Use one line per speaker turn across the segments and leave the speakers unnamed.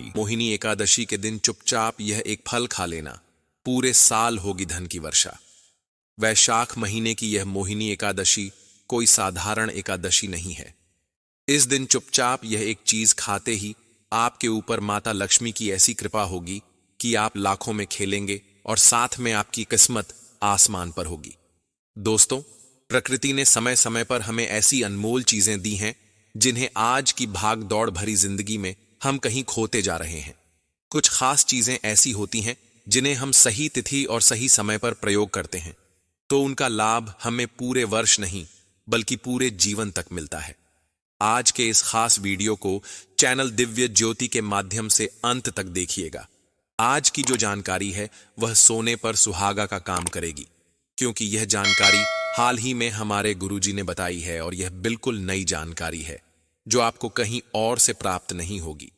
मोहिनी एकादशी के दिन चुपचाप यह एक फल खा लेना, पूरे साल होगी धन की वर्षा। वैशाख महीने की यह मोहिनी एकादशी कोई साधारण एकादशी नहीं है। इस दिन चुपचाप यह एक चीज खाते ही आपके ऊपर माता लक्ष्मी की ऐसी कृपा होगी कि आप लाखों में खेलेंगे और साथ में आपकी किस्मत आसमान पर होगी। दोस्तों, प्रकृति ने समय समय पर हमें ऐसी अनमोल चीजें दी हैं जिन्हें आज की भाग दौड़ भरी जिंदगी में हम कहीं खोते जा रहे हैं। कुछ खास चीजें ऐसी होती हैं जिन्हें हम सही तिथि और सही समय पर प्रयोग करते हैं तो उनका लाभ हमें पूरे वर्ष नहीं बल्कि पूरे जीवन तक मिलता है। आज के इस खास वीडियो को चैनल दिव्य ज्योति के माध्यम से अंत तक देखिएगा। आज की जो जानकारी है वह सोने पर सुहागा का काम करेगी, क्योंकि यह जानकारी हाल ही में हमारे गुरुजी ने बताई है और यह बिल्कुल नई जानकारी है जो आपको कहीं और से प्राप्त नहीं होगी।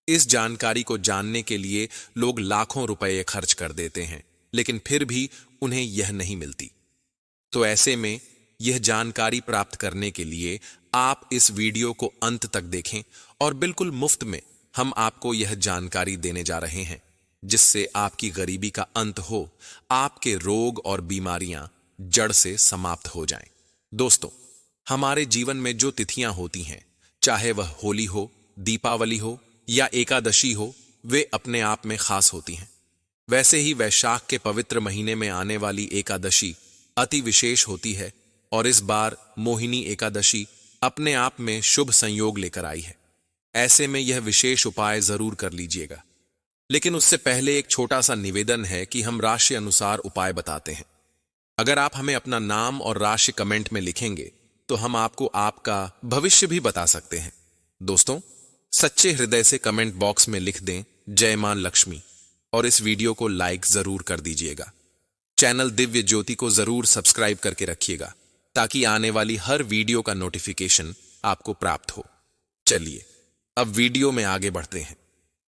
इस जानकारी को जानने के लिए लोग लाखों रुपए खर्च कर देते हैं, लेकिन फिर भी उन्हें यह नहीं मिलती। तो ऐसे में यह जानकारी प्राप्त करने के लिए आप इस वीडियो को अंत तक देखें और बिल्कुल मुफ्त में हम आपको यह जानकारी देने जा रहे हैं जिससे आपकी गरीबी का अंत हो, आपके रोग और बीमारियां जड़ से समाप्त हो जाएं। दोस्तों, हमारे जीवन में जो तिथियां होती हैं, चाहे वह होली हो, दीपावली हो या एकादशी हो, वे अपने आप में खास होती हैं। वैसे ही वैशाख के पवित्र महीने में आने वाली एकादशी अति विशेष होती है और इस बार मोहिनी एकादशी अपने आप में शुभ संयोग लेकर आई है। ऐसे में यह विशेष उपाय जरूर कर लीजिएगा। लेकिन उससे पहले एक छोटा सा निवेदन है कि हम राशि अनुसार उपाय बताते हैं। अगर आप हमें अपना नाम और राशि कमेंट में लिखेंगे तो हम आपको आपका भविष्य भी बता सकते हैं। दोस्तों, सच्चे हृदय से कमेंट बॉक्स में लिख दें जय मां लक्ष्मी और इस वीडियो को लाइक जरूर कर दीजिएगा। चैनल दिव्य ज्योति को जरूर सब्सक्राइब करके रखिएगा ताकि आने वाली हर वीडियो का नोटिफिकेशन आपको प्राप्त हो। चलिए अब वीडियो में आगे बढ़ते हैं।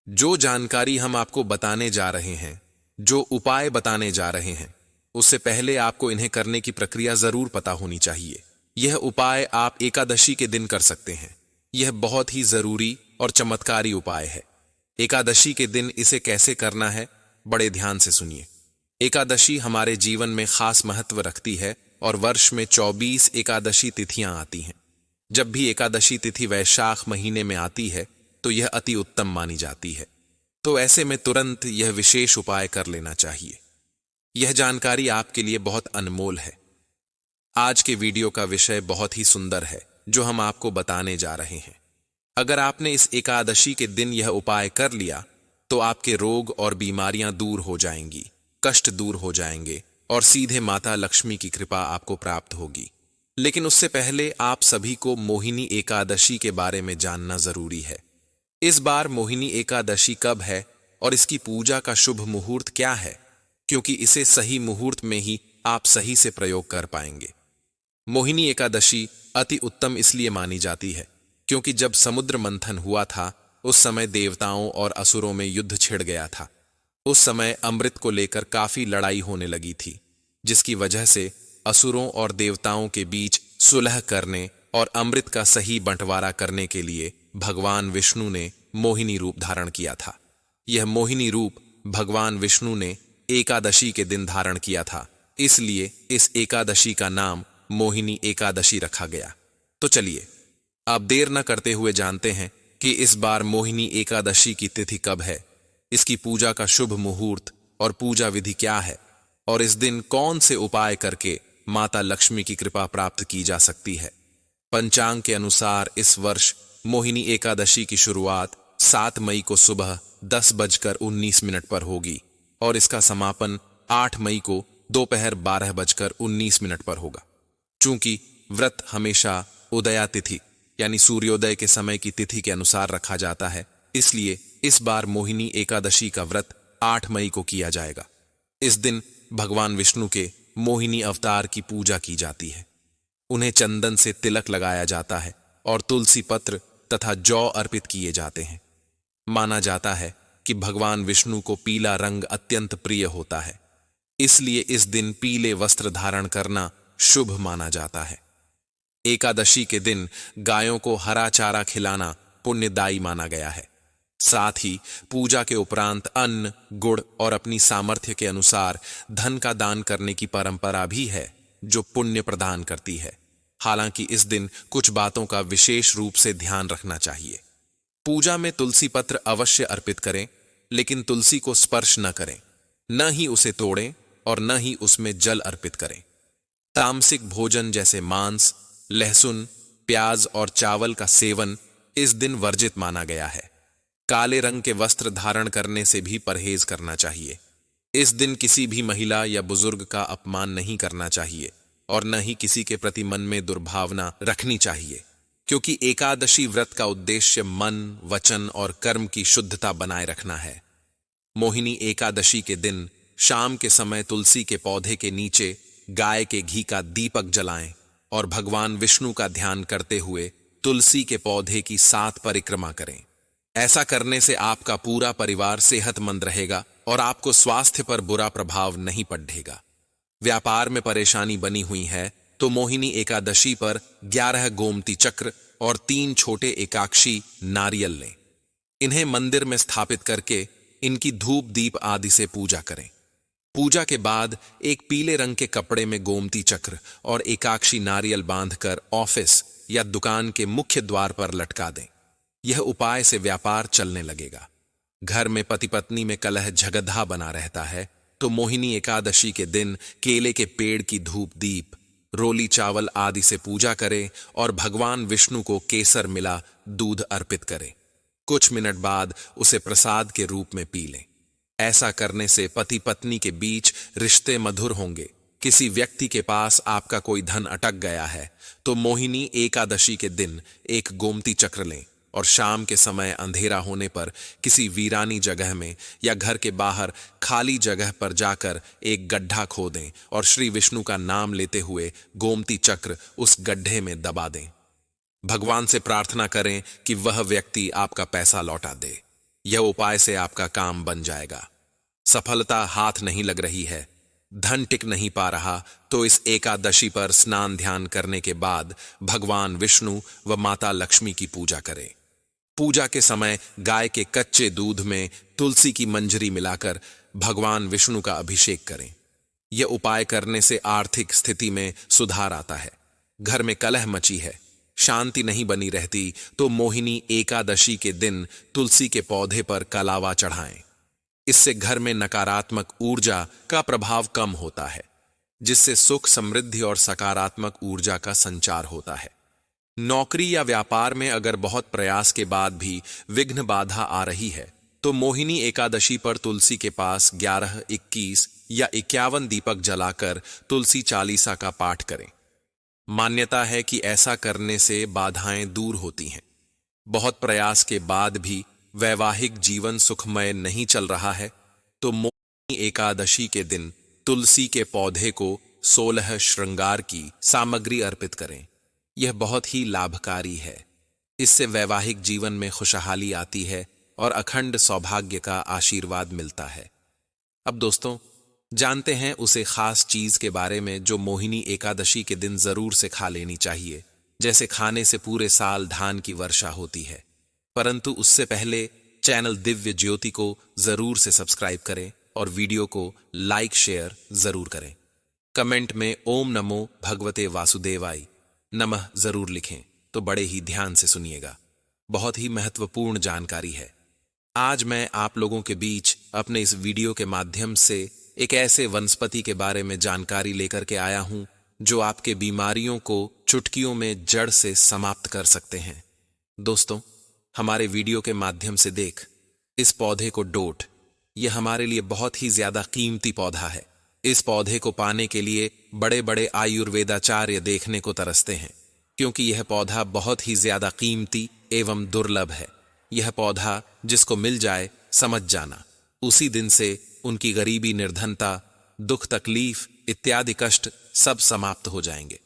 जो जानकारी हम आपको बताने जा रहे हैं, जो उपाय बताने जा रहे हैं, उससे पहले आपको इन्हें करने की प्रक्रिया जरूर पता होनी चाहिए। यह उपाय आप एकादशी के दिन कर सकते हैं। यह बहुत ही जरूरी और चमत्कारी उपाय है। एकादशी के दिन इसे कैसे करना है, बड़े ध्यान से सुनिए। एकादशी हमारे जीवन में खास महत्व रखती है और वर्ष में 24 एकादशी तिथियां आती हैं। जब भी एकादशी तिथि वैशाख महीने में आती है तो यह अति उत्तम मानी जाती है। तो ऐसे में तुरंत यह विशेष उपाय कर लेना चाहिए। यह जानकारी आपके लिए बहुत अनमोल है। आज के वीडियो का विषय बहुत ही सुंदर है जो हम आपको बताने जा रहे हैं। अगर आपने इस एकादशी के दिन यह उपाय कर लिया तो आपके रोग और बीमारियां दूर हो जाएंगी, कष्ट दूर हो जाएंगे और सीधे माता लक्ष्मी की कृपा आपको प्राप्त होगी। लेकिन उससे पहले आप सभी को मोहिनी एकादशी के बारे में जानना जरूरी है। इस बार मोहिनी एकादशी कब है और इसकी पूजा का शुभ मुहूर्त क्या है, क्योंकि इसे सही मुहूर्त में ही आप सही से प्रयोग कर पाएंगे। मोहिनी एकादशी अति उत्तम इसलिए मानी जाती है क्योंकि जब समुद्र मंथन हुआ था उस समय देवताओं और असुरों में युद्ध छिड़ गया था। उस समय अमृत को लेकर काफी लड़ाई होने लगी थी, जिसकी वजह से असुरों और देवताओं के बीच सुलह करने और अमृत का सही बंटवारा करने के लिए भगवान विष्णु ने मोहिनी रूप धारण किया था। यह मोहिनी रूप भगवान विष्णु ने एकादशी के दिन धारण किया था, इसलिए इस एकादशी का नाम मोहिनी एकादशी रखा गया। तो चलिए आप देर न करते हुए जानते हैं कि इस बार मोहिनी एकादशी की तिथि कब है, इसकी पूजा का शुभ मुहूर्त और पूजा विधि क्या है और इस दिन कौन से उपाय करके माता लक्ष्मी की कृपा प्राप्त की जा सकती है। पंचांग के अनुसार इस वर्ष मोहिनी एकादशी की शुरुआत 7 मई को सुबह 10:19 पर होगी और इसका समापन 8 मई को दोपहर 12:19 पर होगा। चूंकि व्रत हमेशा उदया तिथि यानी सूर्योदय के समय की तिथि के अनुसार रखा जाता है, इसलिए इस बार मोहिनी एकादशी का व्रत 8 मई को किया जाएगा। इस दिन भगवान विष्णु के मोहिनी अवतार की पूजा की जाती है। उन्हें चंदन से तिलक लगाया जाता है और तुलसी पत्र तथा जौ अर्पित किए जाते हैं। माना जाता है कि भगवान विष्णु को पीला रंग अत्यंत प्रिय होता है, इसलिए इस दिन पीले वस्त्र धारण करना शुभ माना जाता है। एकादशी के दिन गायों को हरा चारा खिलाना पुण्यदायी माना गया है। साथ ही पूजा के उपरांत अन्न, गुड़ और अपनी सामर्थ्य के अनुसार धन का दान करने की परंपरा भी है, जो पुण्य प्रदान करती है। हालांकि इस दिन कुछ बातों का विशेष रूप से ध्यान रखना चाहिए। पूजा में तुलसी पत्र अवश्य अर्पित करें, लेकिन तुलसी को स्पर्श न करें, न ही उसे तोड़ें और न ही उसमें जल अर्पित करें। तामसिक भोजन जैसे मांस, लहसुन, प्याज और चावल का सेवन इस दिन वर्जित माना गया है। काले रंग के वस्त्र धारण करने से भी परहेज करना चाहिए। इस दिन किसी भी महिला या बुजुर्ग का अपमान नहीं करना चाहिए और न ही किसी के प्रति मन में दुर्भावना रखनी चाहिए, क्योंकि एकादशी व्रत का उद्देश्य मन, वचन और कर्म की शुद्धता बनाए रखना है। मोहिनी एकादशी के दिन शाम के समय तुलसी के पौधे के नीचे गाय के घी का दीपक जलाएं और भगवान विष्णु का ध्यान करते हुए तुलसी के पौधे की 7 परिक्रमा करें। ऐसा करने से आपका पूरा परिवार सेहतमंद रहेगा और आपको स्वास्थ्य पर बुरा प्रभाव नहीं पड़ेगा। व्यापार में परेशानी बनी हुई है तो मोहिनी एकादशी पर 11 गोमती चक्र और 3 छोटे एकाक्षी नारियल लें। इन्हें मंदिर में स्थापित करके इनकी धूप दीप आदि से पूजा करें। पूजा के बाद एक पीले रंग के कपड़े में गोमती चक्र और एकाक्षी नारियल बांधकर ऑफिस या दुकान के मुख्य द्वार पर लटका दें। यह उपाय से व्यापार चलने लगेगा। घर में पति पत्नी में कलह झगड़ा बना रहता है तो मोहिनी एकादशी के दिन केले के पेड़ की धूप दीप, रोली चावल आदि से पूजा करें और भगवान विष्णु को केसर मिला दूध अर्पित करें। कुछ मिनट बाद उसे प्रसाद के रूप में पी लें। ऐसा करने से पति पत्नी के बीच रिश्ते मधुर होंगे। किसी व्यक्ति के पास आपका कोई धन अटक गया है तो मोहिनी एकादशी के दिन एक गोमती चक्र लें और शाम के समय अंधेरा होने पर किसी वीरानी जगह में या घर के बाहर खाली जगह पर जाकर एक गड्ढा खोदें और श्री विष्णु का नाम लेते हुए गोमती चक्र उस गड्ढे में दबा दें। भगवान से प्रार्थना करें कि वह व्यक्ति आपका पैसा लौटा दे। यह उपाय से आपका काम बन जाएगा। सफलता हाथ नहीं लग रही है, धन टिक नहीं पा रहा तो इस एकादशी पर स्नान ध्यान करने के बाद भगवान विष्णु व माता लक्ष्मी की पूजा करें। पूजा के समय गाय के कच्चे दूध में तुलसी की मंजरी मिलाकर भगवान विष्णु का अभिषेक करें। यह उपाय करने से आर्थिक स्थिति में सुधार आता है। घर में कलह मची है, शांति नहीं बनी रहती तो मोहिनी एकादशी के दिन तुलसी के पौधे पर कलावा चढ़ाएं। इससे घर में नकारात्मक ऊर्जा का प्रभाव कम होता है, जिससे सुख, समृद्धि और सकारात्मक ऊर्जा का संचार होता है। नौकरी या व्यापार में अगर बहुत प्रयास के बाद भी विघ्न बाधा आ रही है तो मोहिनी एकादशी पर तुलसी के पास 11, 21 या 51 दीपक जलाकर तुलसी चालीसा का पाठ करें। मान्यता है कि ऐसा करने से बाधाएं दूर होती हैं। बहुत प्रयास के बाद भी वैवाहिक जीवन सुखमय नहीं चल रहा है तो मोहिनी एकादशी के दिन तुलसी के पौधे को 16 श्रृंगार की सामग्री अर्पित करें। यह बहुत ही लाभकारी है। इससे वैवाहिक जीवन में खुशहाली आती है और अखंड सौभाग्य का आशीर्वाद मिलता है। अब दोस्तों, जानते हैं उसे खास चीज के बारे में जो मोहिनी एकादशी के दिन जरूर से खा लेनी चाहिए। जैसे खाने से पूरे साल धान की वर्षा होती है। परंतु उससे पहले चैनल दिव्य ज्योति को जरूर से सब्सक्राइब करें और वीडियो को लाइक शेयर जरूर करें। कमेंट में ओम नमो भगवते वासुदेवाय नमः जरूर लिखें तो बड़े ही ध्यान से सुनिएगा। बहुत ही महत्वपूर्ण जानकारी है। आज मैं आप लोगों के बीच अपने इस वीडियो के माध्यम से एक ऐसे वनस्पति के बारे में जानकारी लेकर के आया हूं जो आपके बीमारियों को चुटकियों में जड़ से समाप्त कर सकते हैं। दोस्तों, हमारे वीडियो के माध्यम से देख इस पौधे को डोट। यह हमारे लिए बहुत ही ज्यादा कीमती पौधा है। इस पौधे को पाने के लिए बड़े बड़े आयुर्वेदाचार्य देखने को तरसते हैं, क्योंकि यह पौधा बहुत ही ज्यादा कीमती एवं दुर्लभ है। यह पौधा जिसको मिल जाए समझ जाना, उसी दिन से उनकी गरीबी, निर्धनता, दुख, तकलीफ इत्यादि कष्ट सब समाप्त हो जाएंगे।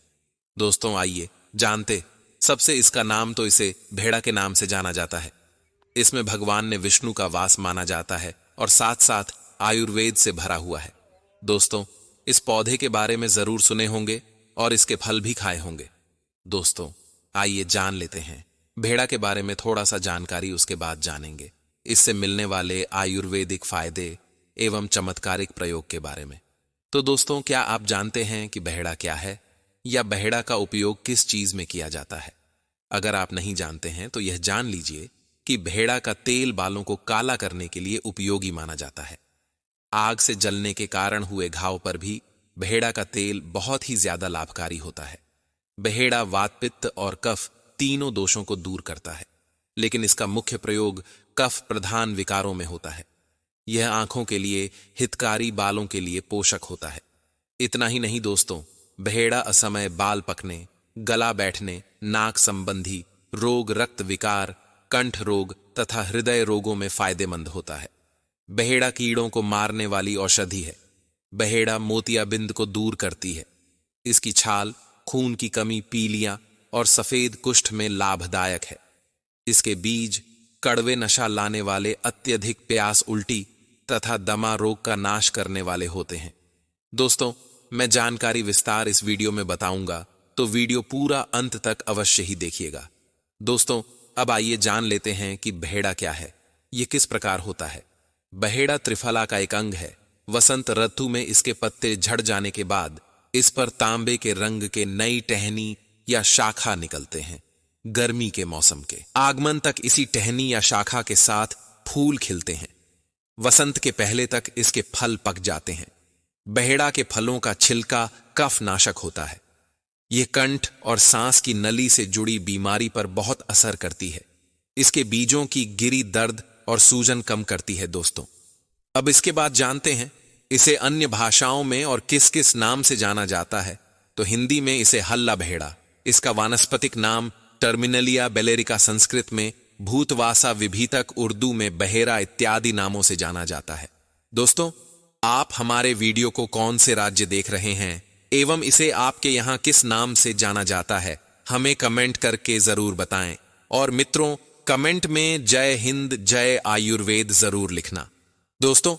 दोस्तों, आइए जानते। सबसे इसका नाम तो इसे भेड़ा के नाम से जाना जाता है। इसमें भगवान ने विष्णु का वास माना जाता है और साथ साथ आयुर्वेद से भरा हुआ है। दोस्तों, इस पौधे के बारे में जरूर सुने होंगे और इसके फल भी खाए होंगे। दोस्तों, आइए जान लेते हैं। भेड़ा के बारे में थोड़ा सा जानकारी उसके बाद जानेंगे। इससे मिलने वाले आयुर्वेदिक फायदे एवं चमत्कारिक प्रयोग के बारे में। तो दोस्तों, क्या आप जानते हैं कि बहेड़ा क्या है या बहेड़ा का उपयोग किस चीज में किया जाता है? अगर आप नहीं जानते हैं तो यह जान लीजिए कि बहेड़ा का तेल बालों को काला करने के लिए उपयोगी माना जाता है। आग से जलने के कारण हुए घाव पर भी बहेड़ा का तेल बहुत ही ज्यादा लाभकारी होता है। बहेड़ा वात, पित्त और कफ तीनों दोषों को दूर करता है, लेकिन इसका मुख्य प्रयोग कफ प्रधान विकारों में होता है। यह आंखों के लिए हितकारी, बालों के लिए पोषक होता है। इतना ही नहीं दोस्तों, बहेड़ा असमय बाल पकने, गला बैठने, नाक संबंधी रोग, रक्त विकार, कंठ रोग तथा हृदय रोगों में फायदेमंद होता है। बहेड़ा कीड़ों को मारने वाली औषधि है। बहेड़ा मोतियाबिंद को दूर करती है। इसकी छाल खून की कमी, पीलियां और सफेद कुष्ठ में लाभदायक है। इसके बीज कड़वे, नशा लाने वाले, अत्यधिक प्यास, उल्टी तथा दमा रोग का नाश करने वाले होते हैं। दोस्तों, मैं जानकारी विस्तार इस वीडियो में बताऊंगा, तो वीडियो पूरा अंत तक अवश्य ही देखिएगा। दोस्तों, अब आइए जान लेते हैं कि बहेड़ा क्या है, यह किस प्रकार होता है। बहेड़ा त्रिफला का एक अंग है। वसंत ऋतु में इसके पत्ते झड़ जाने के बाद इस पर तांबे के रंग के नई टहनी या शाखा निकलते हैं। गर्मी के मौसम के आगमन तक इसी टहनी या शाखा के साथ फूल खिलते हैं। वसंत के पहले तक इसके फल पक जाते हैं। बहेड़ा के फलों का छिलका कफ नाशक होता है। यह कंठ और सांस की नली से जुड़ी बीमारी पर बहुत असर करती है। इसके बीजों की गिरी दर्द और सूजन कम करती है। दोस्तों, अब इसके बाद जानते हैं इसे अन्य भाषाओं में और किस किस नाम से जाना जाता है। तो हिंदी में इसे हल्ला बहेड़ा, इसका वानस्पतिक नाम टर्मिनलिया बेलेरिका, संस्कृत में भूतवासा विभीतक, उर्दू में बहेरा इत्यादि नामों से जाना जाता है। दोस्तों, आप हमारे वीडियो को कौन से राज्य देख रहे हैं एवं इसे आपके यहां किस नाम से जाना जाता है, हमें कमेंट करके जरूर बताएं। और मित्रों, कमेंट में जय हिंद, जय आयुर्वेद जरूर लिखना। दोस्तों,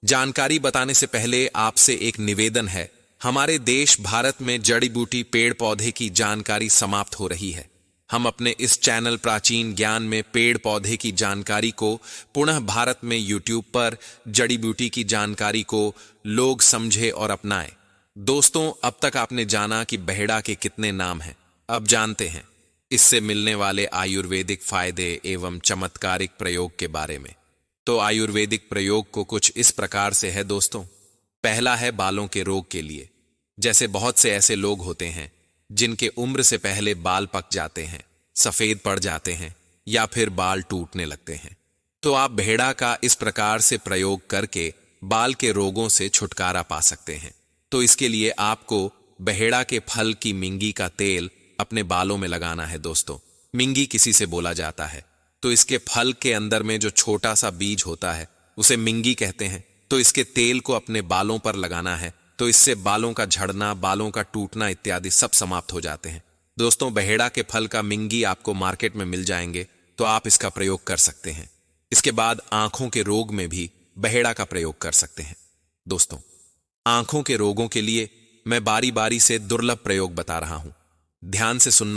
जानकारी बताने से पहले आपसे एक निवेदन है। हमारे देश भारत में जड़ी बूटी, पेड़ पौधे की जानकारी समाप्त हो रही है। हम अपने इस चैनल प्राचीन ज्ञान में पेड़ पौधे की जानकारी को पुनः भारत में यूट्यूब पर जड़ी बूटी की जानकारी को लोग समझे और अपनाएं। दोस्तों, अब तक आपने जाना कि बहेड़ा के कितने नाम हैं। अब जानते हैं इससे मिलने वाले आयुर्वेदिक फायदे एवं चमत्कारिक प्रयोग के बारे में। तो आयुर्वेदिक प्रयोग को कुछ इस प्रकार से है दोस्तों। पहला है बालों के रोग के लिए। जैसे बहुत से ऐसे लोग होते हैं जिनके उम्र से पहले बाल पक जाते हैं, सफेद पड़ जाते हैं या फिर बाल टूटने लगते हैं, तो आप बहेड़ा का इस प्रकार से प्रयोग करके बाल के रोगों से छुटकारा पा सकते हैं। तो इसके लिए आपको बहेड़ा के फल की मिंगी का तेल अपने बालों में लगाना है। दोस्तों, मिंगी किसी से बोला जाता है, तो इसके फल के अंदर में जो छोटा सा बीज होता है उसे मिंगी कहते हैं। तो इसके तेल को अपने बालों पर लगाना है, तो इससे बालों का झड़ना, बालों का टूटना इत्यादि सब समाप्त हो जाते हैं। दोस्तों, बहेड़ा के फल का मिंगी आपको मार्केट में मिल जाएंगे, तो आप इसका प्रयोग कर सकते हैं। इसके बाद आंखों के रोग में भी बहेड़ा का प्रयोग कर सकते हैं। दोस्तों, आंखों के रोगों के लिए मैं बारी बारी से दुर्लभ प्रयोग बता रहा हूं, ध्यान से सुनना।